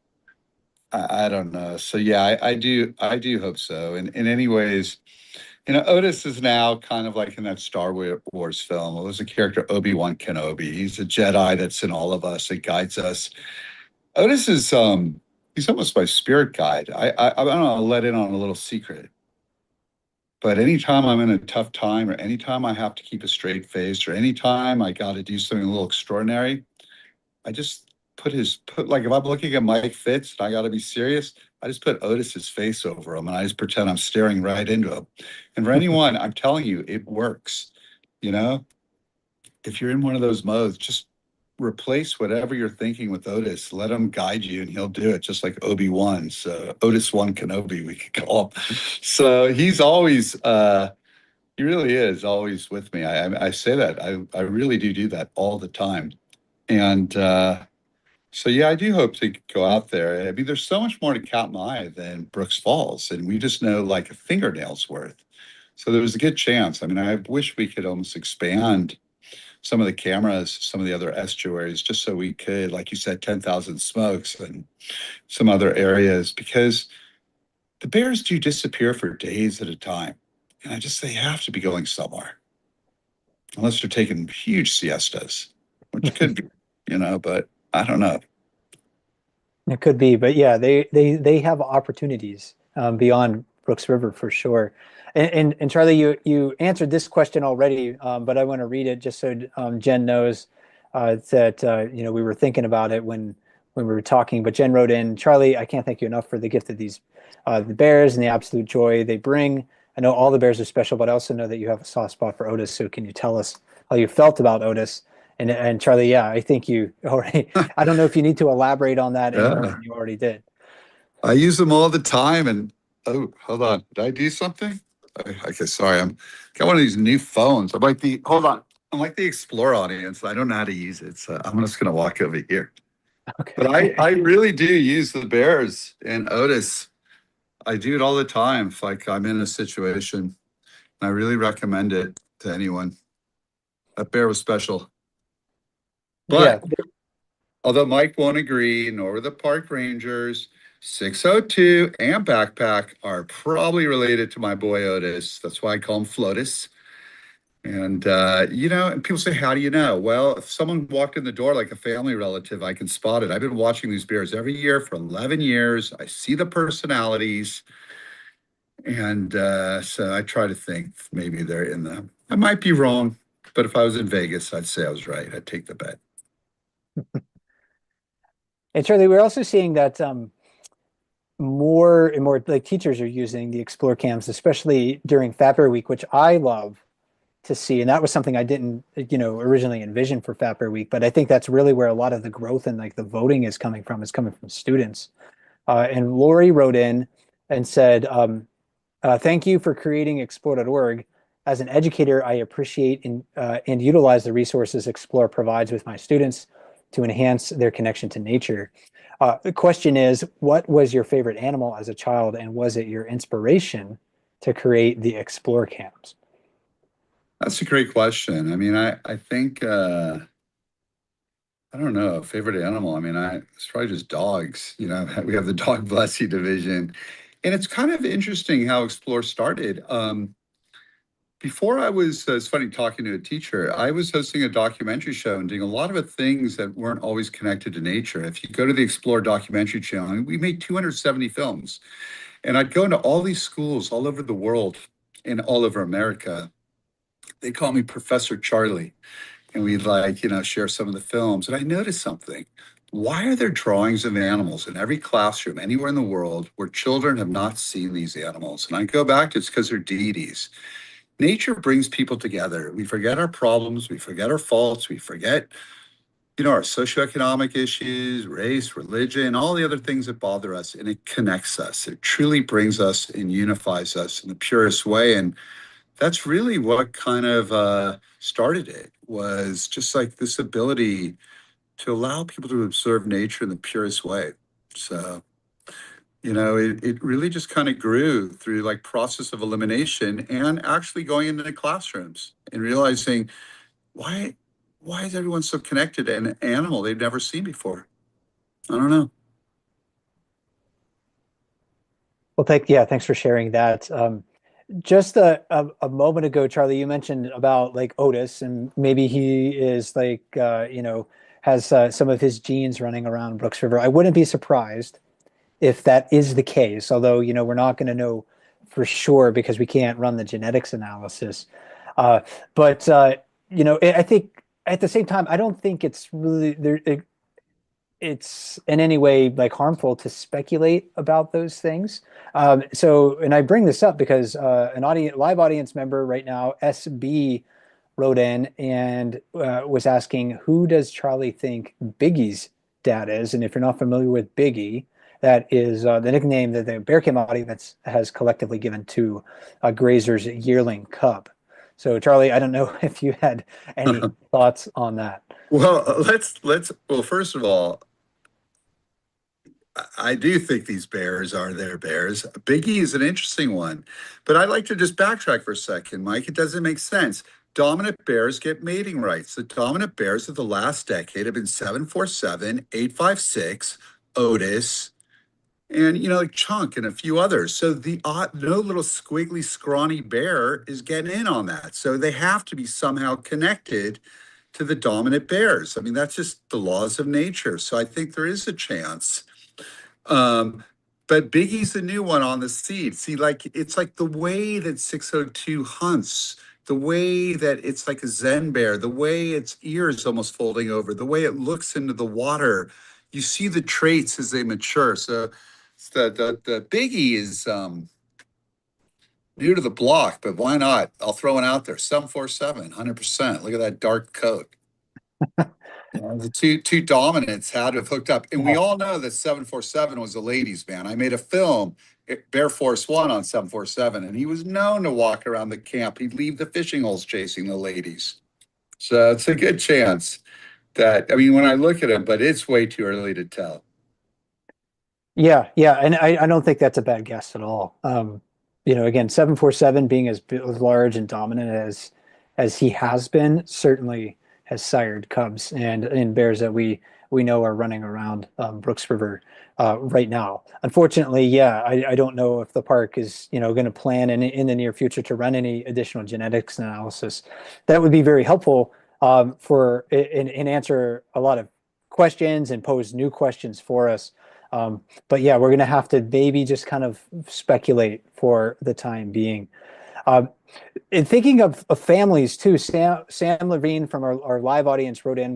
don't know. So yeah, I do hope so. And in any ways, Otis is now kind of like in that Star Wars film. It was a character, Obi-Wan Kenobi. He's a Jedi that's in all of us. It guides us. Otis is he's almost my spirit guide. I don't know, I'll let in on a little secret. But anytime I'm in a tough time, or anytime I have to keep a straight face, or anytime I got to do something a little extraordinary, I just like if I'm looking at Mike Fitz and I got to be serious, I just put Otis's face over him and I just pretend I'm staring right into him. And for anyone, I'm telling you, it works. You know, if you're in one of those modes, just replace whatever you're thinking with Otis. Let him guide you, and he'll do it, just like Obi-Wan. So Otis One Kenobi, we could call him. So he's always, he really is always with me. I say that I really do that all the time, and so yeah, I do hope to go out there. I mean, there's so much more to Katmai than Brooks Falls, and we just know like a fingernail's worth. So there was a good chance. I mean, I wish we could almost expand some of the cameras, some of the other estuaries, just so we could, like you said, 10,000 Smokes and some other areas, because the bears do disappear for days at a time. And they have to be going somewhere, unless they're taking huge siestas, which could be, but I don't know. It could be, but yeah, they have opportunities beyond Brooks River for sure. And Charlie, you answered this question already, but I want to read it just so Jen knows that we were thinking about it when we were talking. But Jen wrote in, Charlie, I can't thank you enough for the gift of these the bears and the absolute joy they bring. I know all the bears are special, but I also know that you have a soft spot for Otis. So can you tell us how you felt about Otis? And Charlie, yeah, I think you already. I don't know if you need to elaborate on that any more Yeah, than you already did. I use them all the time. And oh, hold on, did I do something? Okay, sorry, I'm got one of these new phones. I'm like the Explorer audience. I don't know how to use it, so I'm just gonna walk over here. But Okay. I really do use the bears and Otis. I do it all the time. If like I'm in a situation, I really recommend it to anyone. That bear was special. Yeah. But although Mike won't agree, nor will the park rangers, 602 and Backpack are probably related to my boy Otis. That's why I call him Flotus. And and people say, how do you know? Well, if someone walked in the door like a family relative, I can spot it. I've been watching these bears every year for 11 years. I see the personalities. And so I try to think maybe they're in them. I might be wrong, but if I was in Vegas, I'd say I was right. I'd take the bet. And Charlie, we're also seeing that more and more like teachers are using the Explore cams, especially during FAPR week, which I love to see. And that was something I didn't, originally envision for FAPR week, but I think that's really where a lot of the growth and like the voting is coming from students. And Lori wrote in and said, thank you for creating explore.org. As an educator, I appreciate and utilize the resources Explore provides with my students to enhance their connection to nature. The question is, what was your favorite animal as a child, and was it your inspiration to create the Explore cams? That's a great question. I mean, I think I don't know, favorite animal. I mean, it's probably just dogs. We have the dog blessing division. And it's kind of interesting how Explore started. Before it's funny talking to a teacher, I was hosting a documentary show and doing a lot of the things that weren't always connected to nature. If you go to the Explore documentary channel, we made 270 films. And I'd go into all these schools all over the world and all over America. They call me Professor Charlie. And we'd share some of the films. And I noticed something. Why are there drawings of animals in every classroom anywhere in the world where children have not seen these animals? And I go back to it's because they're deities. Nature brings people together. We forget our problems, we forget our faults, we forget, our socioeconomic issues, race, religion, all the other things that bother us, and it connects us. It truly brings us and unifies us in the purest way. And that's really what kind of started it, was just like this ability to allow people to observe nature in the purest way. So, it really just kind of grew through like process of elimination and actually going into the classrooms and realizing why why is everyone so connected to an animal they've never seen before? I don't know. Well, thanks for sharing that. Just a moment ago, Charlie, you mentioned about like Otis, and maybe he is like, has some of his genes running around Brooks River. I wouldn't be surprised if that is the case, although, we're not going to know for sure because we can't run the genetics analysis. Uh, but, I think at the same time, I don't think it's really there. It's in any way like harmful to speculate about those things. And I bring this up because an live audience member right now, SB, wrote in and was asking, who does Charlie think Biggie's dad is? And if you're not familiar with Biggie, that is the nickname that the Bear Cam audience has collectively given to Grazer's yearling cub. So, Charlie, I don't know if you had any thoughts on that. Well, well, first of all, I do think these bears are their bears. Biggie is an interesting one, but I'd like to just backtrack for a second, Mike. It doesn't make sense. Dominant bears get mating rights. The dominant bears of the last decade have been 747, 856, Otis, and like Chunk and a few others. So the no little squiggly, scrawny bear is getting in on that. So they have to be somehow connected to the dominant bears. I mean, that's just the laws of nature. So I think there is a chance. Um, but Biggie's the new one on the seed. See, like it's like the way that 602 hunts, the way that it's like a Zen bear, the way its ears almost folding over, the way it looks into the water. You see the traits as they mature. So the Biggie is new to the block, but why not? I'll throw one out there. 747, 100%. Look at that dark coat. The two dominants had to have hooked up, and we Yeah. all know that 747 was a ladies' man. I made a film, Bear Force One, on 747, and he was known to walk around the camp. He'd leave the fishing holes chasing the ladies. So it's a good chance. that, I mean, when I look at them, but it's way too early to tell. Yeah, and I don't think that's a bad guess at all. Again, 747 being as large and dominant as he has been certainly has sired cubs and bears that we know are running around Brooks River right now. Unfortunately, yeah, I don't know if the park is going to plan in the near future to run any additional genetics analysis. That would be very helpful and answer a lot of questions and pose new questions for us. But yeah, we're going to have to maybe just kind of speculate for the time being. Um, and thinking of families too, Sam Levine from our live audience wrote in,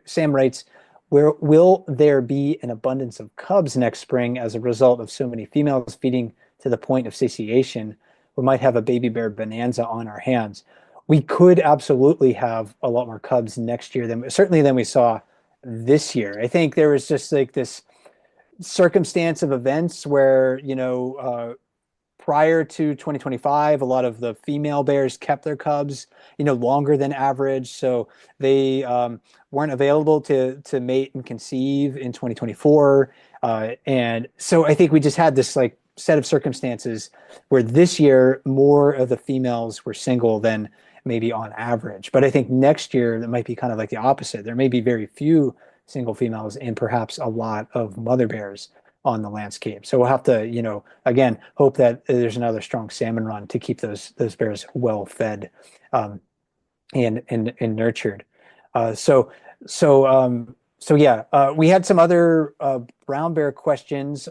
Sam writes, where will there be an abundance of cubs next spring as a result of so many females feeding to the point of satiation? We might have a baby bear bonanza on our hands. We could absolutely have a lot more cubs next year than we saw this year. I think there was just like this circumstance of events where, prior to 2025, a lot of the female bears kept their cubs, longer than average. So they weren't available to mate and conceive in 2024. And so I think we just had this like set of circumstances where this year more of the females were single than maybe on average. But I think next year that might be kind of like the opposite. There may be very few single females and perhaps a lot of mother bears on the landscape. So we'll have to, again, hope that there's another strong salmon run to keep those bears well fed and nurtured. So yeah, we had some other brown bear questions.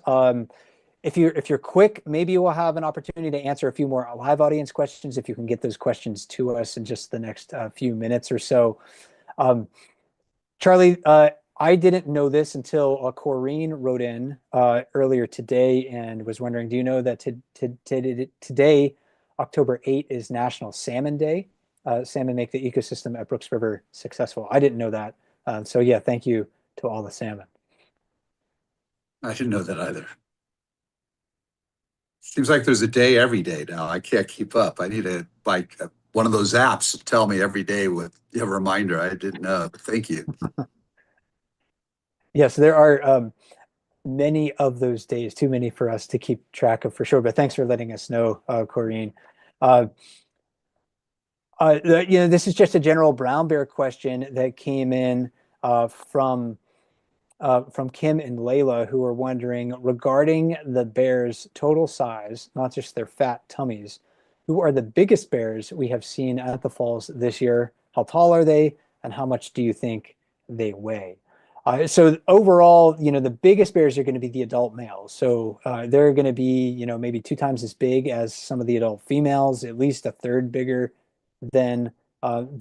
If you're quick, maybe we'll have an opportunity to answer a few more live audience questions if you can get those questions to us in just the next few minutes or so. Charlie, I didn't know this until Corrine wrote in earlier today and was wondering, do you know that today, October 8, is National Salmon Day? Salmon make the ecosystem at Brooks River successful. I didn't know that. So yeah, thank you to all the salmon. I didn't know that either. Seems like there's a day every day now. I can't keep up. I need one of those apps to tell me every day with a reminder. I didn't know. Thank you. Yes, there are many of those days, too many for us to keep track of for sure. But thanks for letting us know, Corrine. This is just a general brown bear question that came in from Kim and Layla, who are wondering regarding the bears' total size, not just their fat tummies. Who are the biggest bears we have seen at the falls this year? How tall are they, and how much do you think they weigh? So overall, the biggest bears are going to be the adult males. So they're going to be, maybe 2 times as big as some of the adult females, at least a third bigger than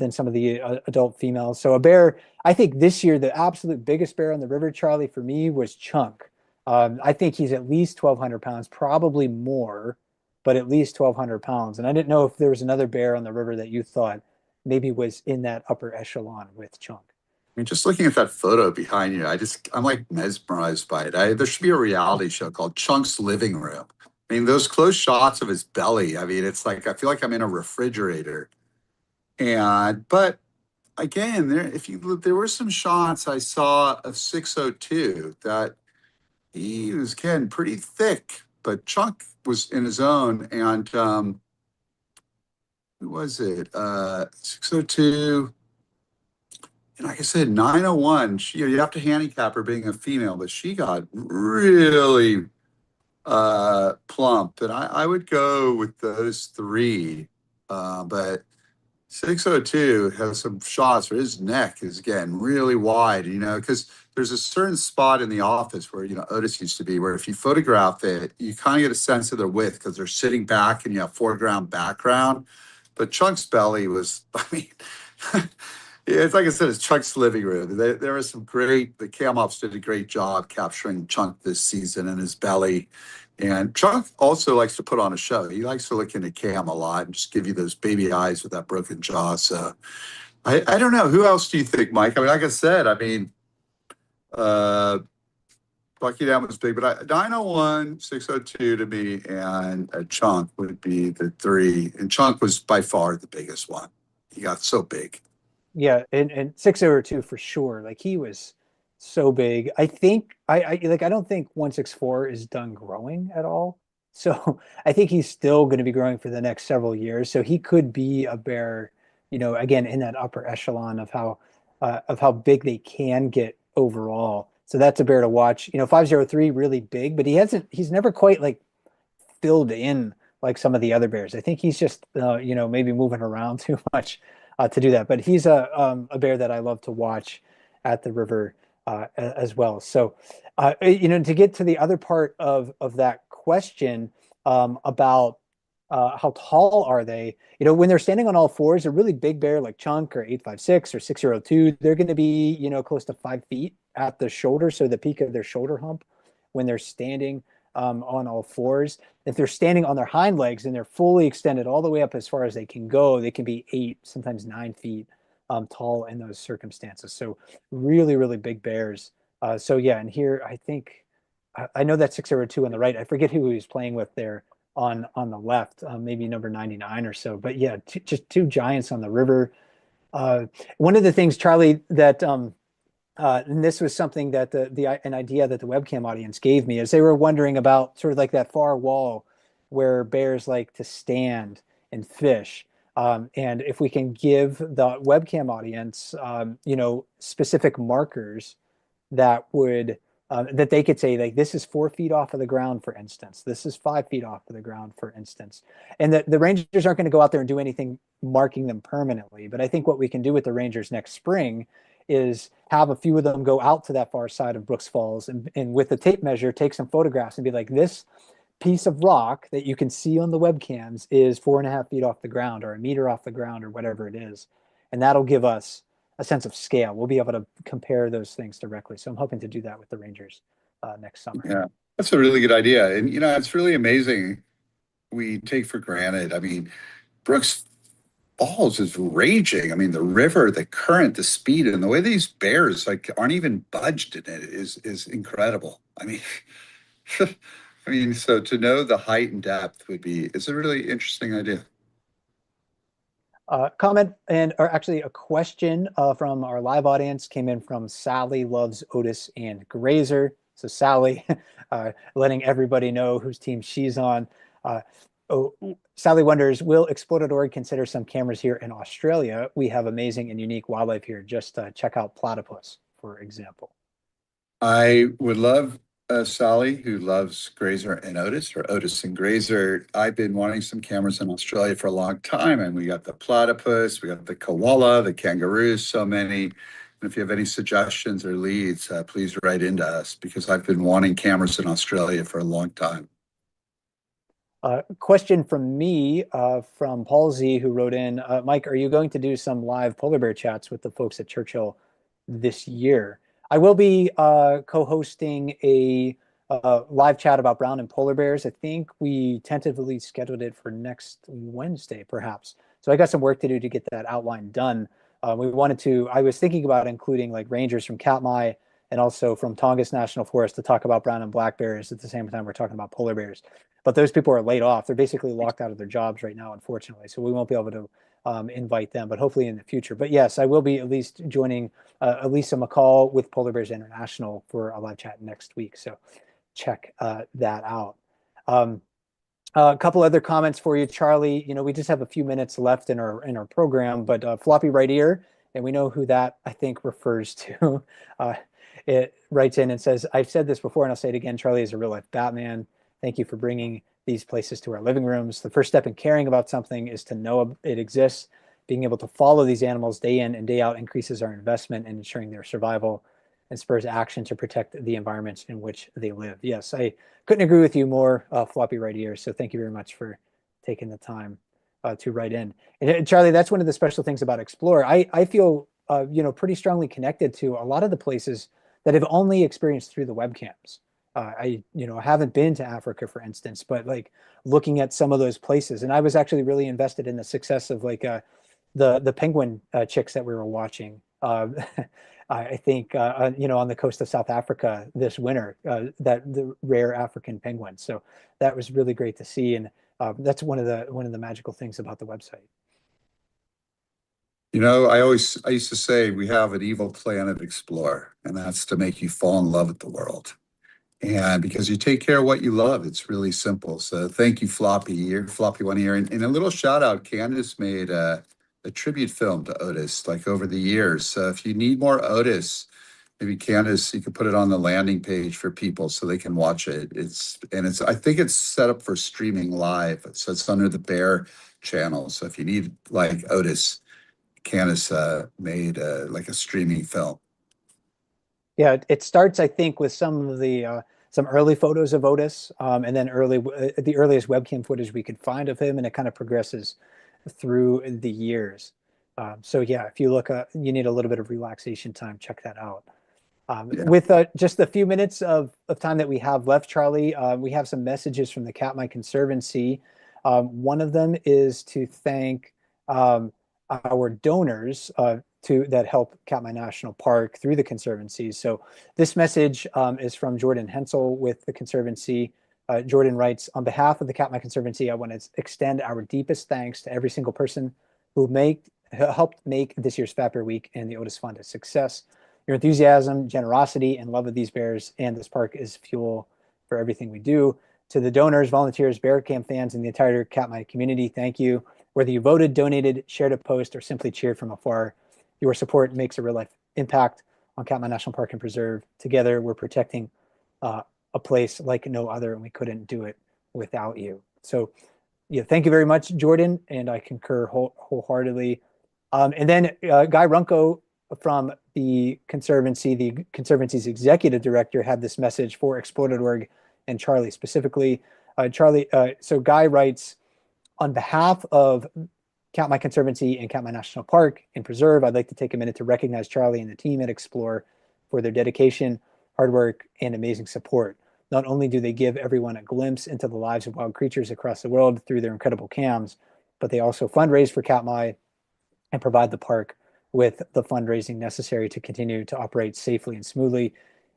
some of the adult females. So a bear, I think this year, the absolute biggest bear on the river, Charlie, for me was Chunk. I think he's at least 1,200 pounds, probably more, but at least 1,200 pounds. And I didn't know if there was another bear on the river that you thought maybe was in that upper echelon with Chunk. I mean, just looking at that photo behind you, I'm like mesmerized by it. There should be a reality show called Chunk's Living Room. I mean, those close shots of his belly. I mean, it's like I feel like I'm in a refrigerator. But again, there were some shots I saw of 602 that he was getting pretty thick, but Chunk was in his own. And who was it? 602. And like I said, 901, you have to handicap her being a female, but she got really plump. And I would go with those three. But 602 has some shots where his neck is getting really wide, because there's a certain spot in the office where, Otis used to be, where if you photograph it, you kind of get a sense of their width because they're sitting back and you have foreground background. But Chunk's belly was, I mean, yeah, it's like I said, it's Chunk's living room. There was the cam ops did a great job capturing Chunk this season and his belly. And Chunk also likes to put on a show. He likes to look into cam a lot and just give you those baby eyes with that broken jaw. So I don't know. Who else do you think, Mike? I mean, like I said, Bucky Down was big, but 901, 602 to me, and Chunk would be the three. And Chunk was by far the biggest one. He got so big. Yeah, and 602 for sure. Like he was so big. I think I don't think 164 is done growing at all. So I think he's still going to be growing for the next several years. So he could be a bear, again in that upper echelon of how big they can get overall. So that's a bear to watch. 503 really big, but he's never quite like filled in like some of the other bears. I think he's just maybe moving around too much to do that. But he's a bear that I love to watch at the river as well. So to get to the other part of that question about how tall are they? When they're standing on all fours, a really big bear like Chunk or 856 or 602, they're going to be close to 5 feet at the shoulder, so the peak of their shoulder hump when they're standing on all fours. If they're standing on their hind legs and they're fully extended all the way up as far as they can go, they can be 8, sometimes 9 feet tall in those circumstances. So really, really big bears. So yeah, and here I think I know that 602 on the right. I forget who he was playing with there on the left, maybe number 99 or so. But yeah, just two giants on the river. One of the things, Charlie, that and this was something that an idea that the webcam audience gave me is they were wondering about sort of like that far wall where bears like to stand and fish. And if we can give the webcam audience, specific markers that would that they could say like this is 4 feet off of the ground, for instance. This is 5 feet off of the ground, for instance. And the Rangers aren't going to go out there and do anything marking them permanently. But I think what we can do with the Rangers next spring is have a few of them go out to that far side of Brooks Falls and with the tape measure, take some photographs and be like, this piece of rock that you can see on the webcams is 4.5 feet off the ground or a meter off the ground or whatever it is. And that'll give us a sense of scale. We'll be able to compare those things directly. So I'm hoping to do that with the Rangers next summer. Yeah, that's a really good idea. And, it's really amazing. We take for granted. I mean, Brooks Falls is raging. I mean, the river, the current, the speed, and the way these bears like aren't even budged in it is incredible. I mean, I mean, so to know the height and depth is a really interesting idea. Comment or actually a question from our live audience came in from Sally Loves Otis and Grazer. So Sally, letting everybody know whose team she's on. Sally wonders, will Explode.org consider some cameras here in Australia? We have amazing and unique wildlife here. Just check out platypus, for example. I would love Sally, who loves Grazer and Otis, or Otis and Grazer. I've been wanting some cameras in Australia for a long time, and we got the platypus, we got the koala, the kangaroos, so many. And if you have any suggestions or leads, please write into us because I've been wanting cameras in Australia for a long time. Question from me from Paul Z, who wrote in, Mike, are you going to do some live polar bear chats with the folks at Churchill this year? I will be co-hosting a live chat about brown and polar bears. I think we tentatively scheduled it for next Wednesday, perhaps. So I got some work to do to get that outline done. I was thinking about including like rangers from Katmai and also from Tongass National Forest to talk about brown and black bears at the same time we're talking about polar bears. But those people are laid off. They're basically locked out of their jobs right now, unfortunately. So we won't be able to invite them, but hopefully in the future. But yes, I will be at least joining Elisa McCall with Polar Bears International for a live chat next week. So check that out. A couple other comments for you, Charlie. We just have a few minutes left in our program, but floppy right ear, and we know who that I think refers to. It writes in and says, "I've said this before, and I'll say it again. Charlie is a real life Batman. Thank you for bringing these places to our living rooms. The first step in caring about something is to know it exists. Being able to follow these animals day in and day out increases our investment in ensuring their survival and spurs action to protect the environments in which they live." Yes, I couldn't agree with you more, floppy right ear. So thank you very much for taking the time to write in. And Charlie, that's one of the special things about Explore. I feel pretty strongly connected to a lot of the places that have only experienced through the webcams. I haven't been to Africa, for instance, but like looking at some of those places, and I was actually really invested in the success of like the penguin chicks that we were watching. I think on the coast of South Africa this winter, that the rare African penguin. So that was really great to see, and that's one of the magical things about the website. I used to say we have an evil planet explore, and that's to make you fall in love with the world. And because you take care of what you love, it's really simple. So thank you, Floppy. You're Floppy one here. And a little shout out, Candace made a tribute film to Otis like over the years. So if you need more Otis, maybe Candace, you could put it on the landing page for people so they can watch it. I think it's set up for streaming live. So it's under the Bear channel. So if you need like Otis, Candace made like a streaming film. Yeah, it starts, I think, with some of the some early photos of Otis, and then the earliest webcam footage we could find of him, and it kind of progresses through the years. So yeah, if you look, you need a little bit of relaxation time, check that out. Yeah. With just the few minutes of time that we have left, Charlie, we have some messages from the Katmai Conservancy. One of them is to thank our donors that help Katmai National Park through the Conservancy. So this message is from Jordan Hensel with the Conservancy. Jordan writes, on behalf of the Katmai Conservancy, I want to extend our deepest thanks to every single person who helped make this year's Fat Bear Week and the Otis Fund a success. Your enthusiasm, generosity, and love of these bears and this park is fuel for everything we do. To the donors, volunteers, Bear Camp fans, and the entire Katmai community, thank you. Whether you voted, donated, shared a post, or simply cheered from afar, your support makes a real life impact on Katmai National Park and Preserve. Together, we're protecting a place like no other, and we couldn't do it without you. So, yeah, thank you very much, Jordan, and I concur wholeheartedly. And then Guy Runco from the Conservancy's executive director, had this message for Explore.org and Charlie specifically. So Guy writes, on behalf of Katmai Conservancy and Katmai National Park and Preserve, I'd like to take a minute to recognize Charlie and the team at Explore for their dedication, hard work, and amazing support. Not only do they give everyone a glimpse into the lives of wild creatures across the world through their incredible cams, but they also fundraise for Katmai and provide the park with the fundraising necessary to continue to operate safely and smoothly.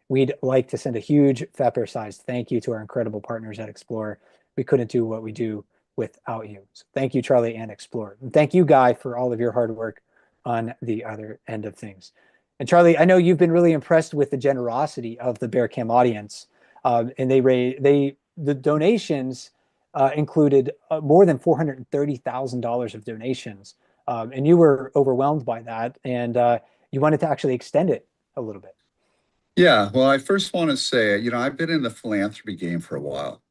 We'd like to send a huge Fat Bear-sized thank you to our incredible partners at Explore. We couldn't do what we do without you. So thank you, Charlie and Explore. And thank you, Guy, for all of your hard work on the other end of things. And Charlie, I know you've been really impressed with the generosity of the Bear Cam audience. And the donations included more than $430,000 of donations. And you were overwhelmed by that, and you wanted to actually extend it a little bit. Yeah, well, I first want to say, I've been in the philanthropy game for a while,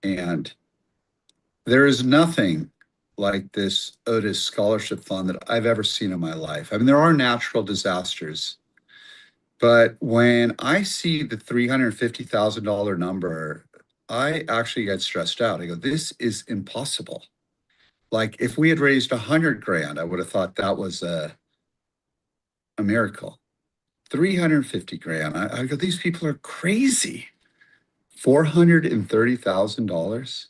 and there is nothing like this Otis Scholarship Fund that I've ever seen in my life. I mean, there are natural disasters, but when I see the $350,000 number, I actually get stressed out. I go, this is impossible. Like if we had raised 100 grand, I would have thought that was a miracle. 350 grand. I go, these people are crazy. $430,000.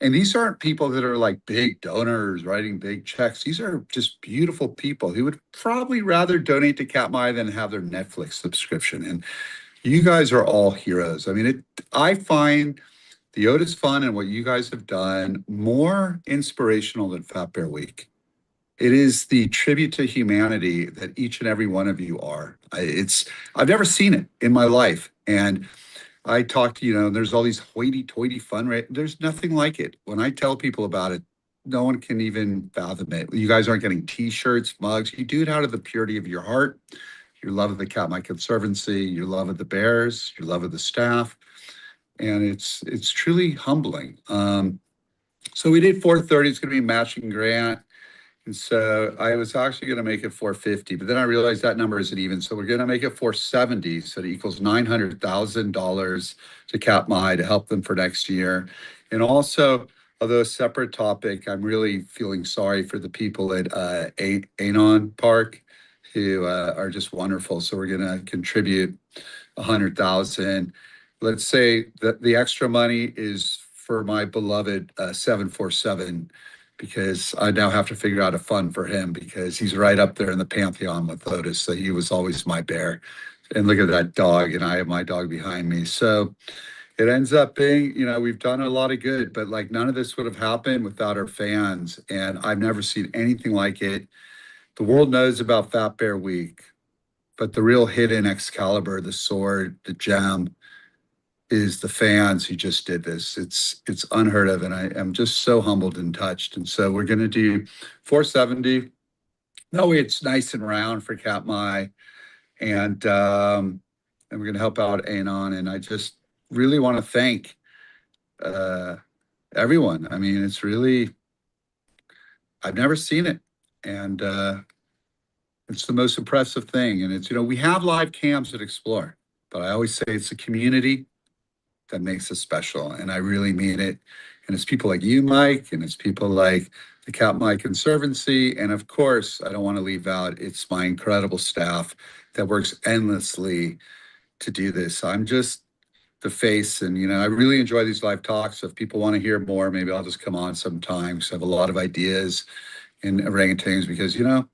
And these aren't people that are like big donors writing big checks. These are just beautiful people who would probably rather donate to Katmai than have their Netflix subscription. And you guys are all heroes. I mean, I find the Otis Fund and what you guys have done more inspirational than Fat Bear Week. It is the tribute to humanity that each and every one of you are. I've never seen it in my life. And I talk to, there's all these hoity-toity fundraisers. There's nothing like it. When I tell people about it, no one can even fathom it. You guys aren't getting t-shirts, mugs. You do it out of the purity of your heart, your love of the Katmai Conservancy, your love of the bears, your love of the staff. And it's truly humbling. So we did 430. It's going to be a matching grant. And so I was actually going to make it 450, but then I realized that number isn't even. So we're going to make it 470. So it equals $900,000 to Katmai to help them for next year. And also, although a separate topic, I'm really feeling sorry for the people at Anon Park who are just wonderful. So we're going to contribute 100,000. Let's say that the extra money is for my beloved 747, because I now have to figure out a fund for him because he's right up there in the pantheon with Otis. So he was always my bear. And look at that dog, and I have my dog behind me. So it ends up being, we've done a lot of good, but like none of this would have happened without our fans. And I've never seen anything like it. the world knows about Fat Bear Week, but the real hidden Excalibur, the sword, the gem, is the fans who just did this. It's unheard of, and I am just so humbled and touched. And so we're going to do 470. That way, it's nice and round for Katmai, and we're going to help out Anon. And I just really want to thank uh, everyone. I mean, it's really I've never seen it, and it's the most impressive thing. And it's we have live cams at Explore, but I always say it's the community that makes us special, and I really mean it. And it's people like you, Mike, and it's people like the Katmai Conservancy, and of course, I don't want to leave out, it's my incredible staff that works endlessly to do this. I'm just the face, and I really enjoy these live talks. If people want to hear more, maybe I'll just come on sometimes. I have a lot of ideas in orangutans because you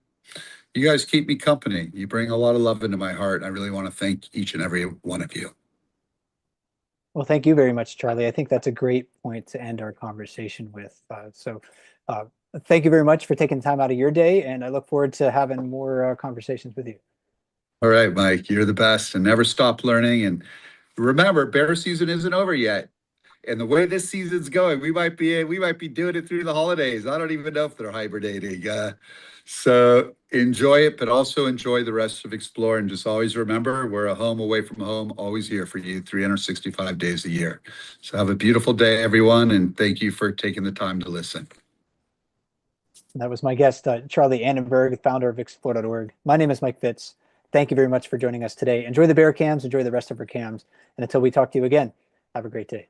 guys keep me company. You bring a lot of love into my heart. I really want to thank each and every one of you. Well, thank you very much, Charlie. I think that's a great point to end our conversation with. So thank you very much for taking time out of your day, and I look forward to having more conversations with you. All right, Mike, you're the best, and never stop learning. And remember, bear season isn't over yet. And the way this season's going, we might be doing it through the holidays. I don't even know if they're hibernating. So enjoy it, but also enjoy the rest of Explore. And just always remember, we're a home away from home, always here for you 365 days a year. So have a beautiful day, everyone. And thank you for taking the time to listen. That was my guest, Charlie Annenberg, founder of Explore.org. My name is Mike Fitz. Thank you very much for joining us today. Enjoy the bear cams, enjoy the rest of our cams. And until we talk to you again, have a great day.